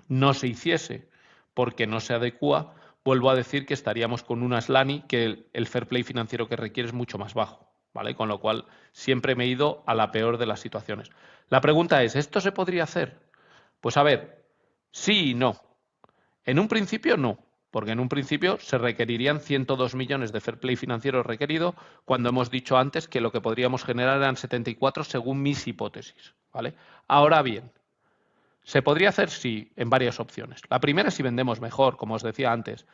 no se hiciese porque no se adecua, vuelvo a decir que estaríamos con una Slani que el fair play financiero que requiere es mucho más bajo, ¿vale? Con lo cual siempre me he ido a la peor de las situaciones. La pregunta es, ¿esto se podría hacer? Pues a ver, sí y no. En un principio no, porque en un principio se requerirían 102 millones de fair play financiero requerido, cuando hemos dicho antes que lo que podríamos generar eran 74 según mis hipótesis, ¿vale? Ahora bien, ¿se podría hacer? Sí, en varias opciones. La primera es si vendemos mejor, como os decía antes.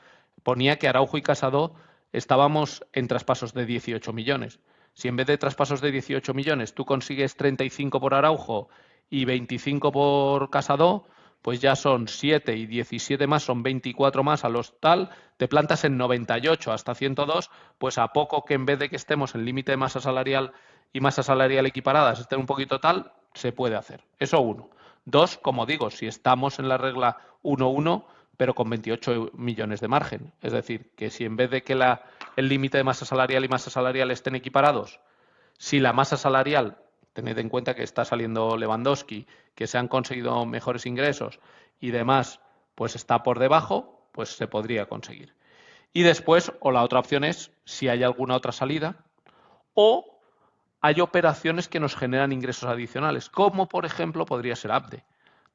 Ponía que Araujo y Casado estábamos en traspasos de 18 millones. Si en vez de traspasos de 18 millones tú consigues 35 por Araujo y 25 por Casado, pues ya son 7 y 17 más, son 24 más a los tal, te plantas en 98 hasta 102, pues a poco que en vez de que estemos en límite de masa salarial y masa salarial equiparadas estén un poquito tal, se puede hacer. Eso uno. Dos, como digo, si estamos en la regla 1-1, pero con 28 millones de margen. Es decir, que si en vez de que el límite de masa salarial y masa salarial estén equiparados, si la masa salarial, tened en cuenta que está saliendo Lewandowski, que se han conseguido mejores ingresos y demás, pues está por debajo, pues se podría conseguir. Y después, o la otra opción es, si hay alguna otra salida, o hay operaciones que nos generan ingresos adicionales, como por ejemplo podría ser Abde.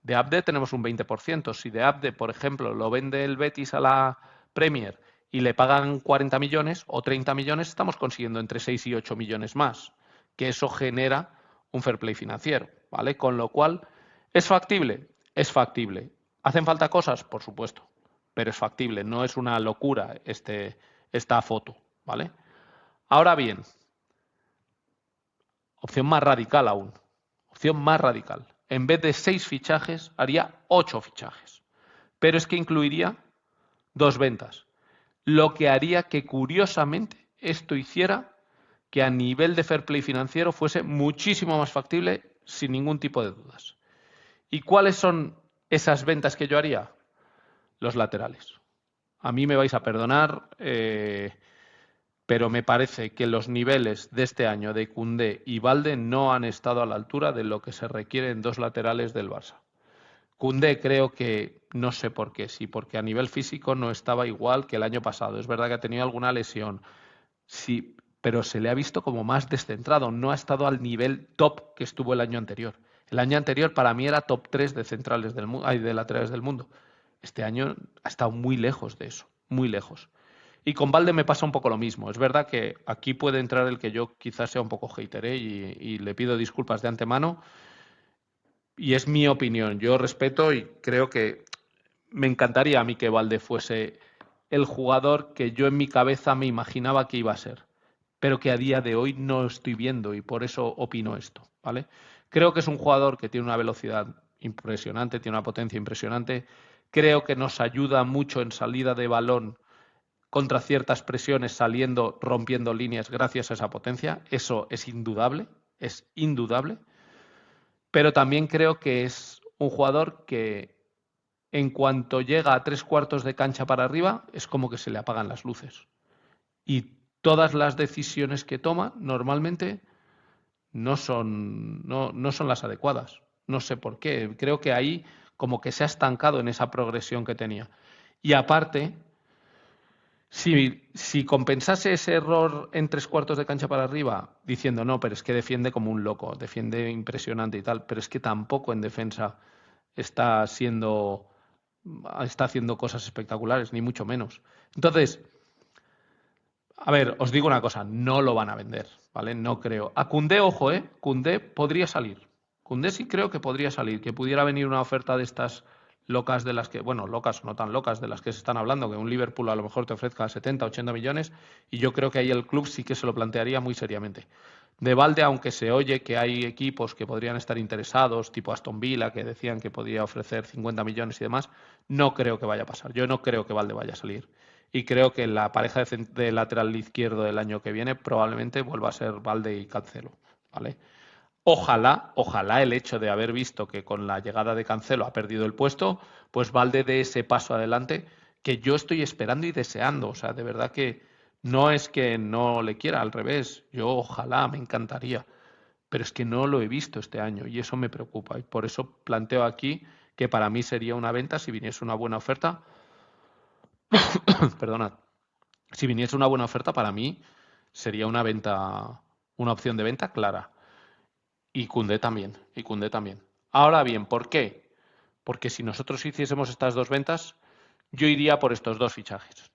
De Abde tenemos un 20%. Si de Abde, por ejemplo, lo vende el Betis a la Premier y le pagan 40 millones o 30 millones, estamos consiguiendo entre 6 y 8 millones más, que eso genera un fair play financiero, ¿vale? Con lo cual, ¿es factible? Es factible. ¿Hacen falta cosas? Por supuesto, pero es factible, no es una locura esta foto, ¿vale? Ahora bien, opción más radical aún. Opción más radical. En vez de 6 fichajes, haría 8 fichajes. Pero es que incluiría 2 ventas. Lo que haría que, curiosamente, esto hiciera que a nivel de fair play financiero fuese muchísimo más factible sin ningún tipo de dudas. ¿Y cuáles son esas ventas que yo haría? Los laterales. A mí me vais a perdonar, pero me parece que los niveles de este año de Koundé y Balde no han estado a la altura de lo que se requiere en dos laterales del Barça. Koundé creo que, no sé por qué, sí, porque a nivel físico no estaba igual que el año pasado. Es verdad que ha tenido alguna lesión, sí, pero se le ha visto como más descentrado, no ha estado al nivel top que estuvo el año anterior. El año anterior para mí era top 3 de centrales del mundo, de laterales del mundo. Este año ha estado muy lejos de eso, muy lejos. Y con Valde me pasa un poco lo mismo. Es verdad que aquí puede entrar el que yo quizás sea un poco hater, ¿eh? Y le pido disculpas de antemano. Y es mi opinión. Yo respeto y creo que me encantaría a mí que Valde fuese el jugador que yo en mi cabeza me imaginaba que iba a ser, pero que a día de hoy no estoy viendo y por eso opino esto, ¿vale? Creo que es un jugador que tiene una velocidad impresionante, tiene una potencia impresionante. Creo que nos ayuda mucho en salida de balón contra ciertas presiones, saliendo, rompiendo líneas gracias a esa potencia. Eso es indudable, es indudable. Pero también creo que es un jugador que en cuanto llega a 3 cuartos de cancha para arriba es como que se le apagan las luces. Y todas las decisiones que toma normalmente no son las adecuadas. No sé por qué. Creo que ahí como que se ha estancado en esa progresión que tenía. Y aparte, si compensase ese error en 3 cuartos de cancha para arriba, diciendo no, pero es que defiende como un loco, defiende impresionante y tal, pero es que tampoco en defensa está haciendo cosas espectaculares, ni mucho menos. Entonces, A ver, os digo una cosa, no lo van a vender, ¿vale? No creo. A Koundé, ojo, Koundé podría salir. Koundé sí creo que podría salir, que pudiera venir una oferta de estas locas de las que, bueno, locas, no tan locas, de las que se están hablando, que un Liverpool a lo mejor te ofrezca 70, 80 millones, y yo creo que ahí el club sí que se lo plantearía muy seriamente. De balde, aunque se oye que hay equipos que podrían estar interesados, tipo Aston Villa, que decían que podía ofrecer 50 millones y demás, no creo que vaya a pasar. Yo no creo que Balde vaya a salir. Y creo que la pareja de lateral izquierdo del año que viene probablemente vuelva a ser Balde y Cancelo, ¿vale? Ojalá el hecho de haber visto que con la llegada de Cancelo ha perdido el puesto, pues Balde dé ese paso adelante que yo estoy esperando y deseando. O sea, de verdad que no es que no le quiera, al revés. Yo ojalá, me encantaría. Pero es que no lo he visto este año y eso me preocupa. Y por eso planteo aquí que para mí sería una venta si viniese una buena oferta. Perdonad. Si viniese una buena oferta, para mí sería una venta, una opción de venta clara. Y Koundé también, y Koundé también. Ahora bien, ¿por qué? Porque si nosotros hiciésemos estas dos ventas, yo iría por estos dos fichajes.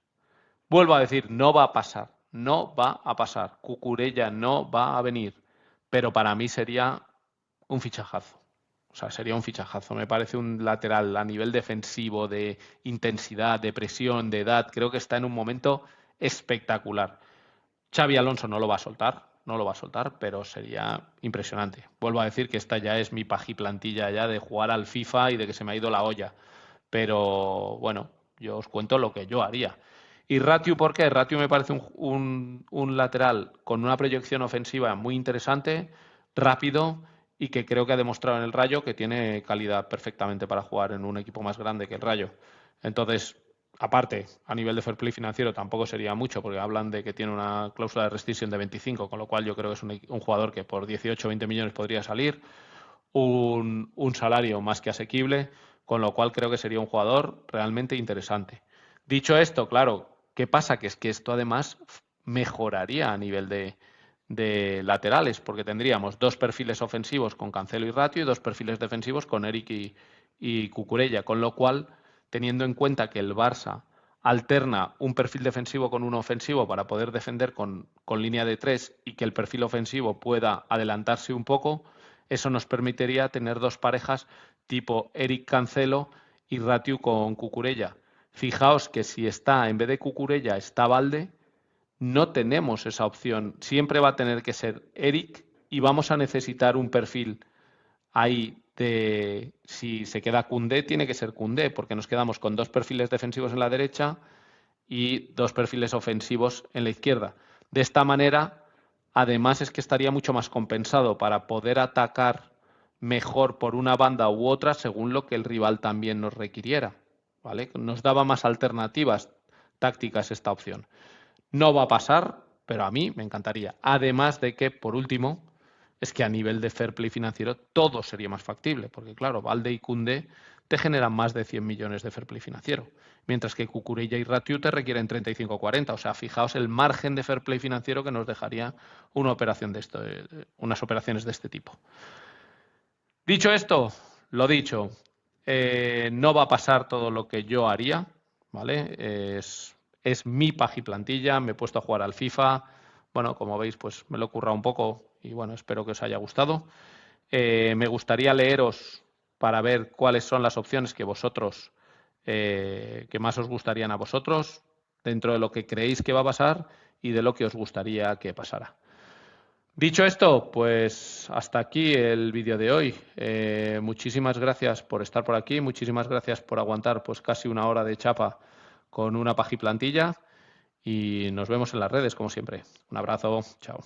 Vuelvo a decir, no va a pasar, no va a pasar. Cucurella no va a venir, pero para mí sería un fichajazo. O sea, sería un fichajazo. Me parece un lateral a nivel defensivo, de intensidad, de presión, de edad. Creo que está en un momento espectacular. Xavi Alonso no lo va a soltar, no lo va a soltar, pero sería impresionante. Vuelvo a decir que esta ya es mi pajiplantilla ya de jugar al FIFA y de que se me ha ido la olla. Pero bueno, yo os cuento lo que yo haría. ¿Y Ratiu por qué? Ratiu me parece un lateral con una proyección ofensiva muy interesante, rápido y que creo que ha demostrado en el Rayo que tiene calidad perfectamente para jugar en un equipo más grande que el Rayo. Entonces, aparte, a nivel de fair play financiero tampoco sería mucho, porque hablan de que tiene una cláusula de rescisión de 25, con lo cual yo creo que es un jugador que por 18 o 20 millones podría salir, un salario más que asequible, con lo cual creo que sería un jugador realmente interesante. Dicho esto, claro, ¿qué pasa? Que es que esto además mejoraría a nivel de laterales, porque tendríamos dos perfiles ofensivos con Cancelo y Ratiu y dos perfiles defensivos con Eric y Cucurella, con lo cual, teniendo en cuenta que el Barça alterna un perfil defensivo con uno ofensivo para poder defender con línea de tres y que el perfil ofensivo pueda adelantarse un poco, eso nos permitiría tener dos parejas tipo Eric Cancelo y Ratiu con Cucurella. Fijaos que si está, en vez de Cucurella, está Balde, no tenemos esa opción. Siempre va a tener que ser Eric y vamos a necesitar un perfil ahí de, si se queda Koundé, tiene que ser Koundé, porque nos quedamos con dos perfiles defensivos en la derecha y dos perfiles ofensivos en la izquierda. De esta manera, además es que estaría mucho más compensado para poder atacar mejor por una banda u otra según lo que el rival también nos requiriera, ¿vale? Nos daba más alternativas tácticas esta opción. No va a pasar, pero a mí me encantaría. Además de que, por último, es que a nivel de fair play financiero todo sería más factible, porque claro, Balde y Koundé te generan más de 100 millones de fair play financiero, mientras que Cucurella y Ratiu te requieren 35 o 40. O sea, fijaos el margen de fair play financiero que nos dejaría una operación de esto, unas operaciones de este tipo. Dicho esto, lo dicho, no va a pasar todo lo que yo haría, ¿vale? Es mi pajiplantilla, me he puesto a jugar al FIFA. Bueno, como veis, pues me lo he currado un poco y bueno, espero que os haya gustado. Me gustaría leeros para ver cuáles son las opciones que vosotros, que más os gustarían a vosotros, dentro de lo que creéis que va a pasar y de lo que os gustaría que pasara. Dicho esto, pues hasta aquí el vídeo de hoy. Muchísimas gracias por estar por aquí, muchísimas gracias por aguantar pues casi una hora de chapa con una pajiplantilla y nos vemos en las redes como siempre. Un abrazo, chao.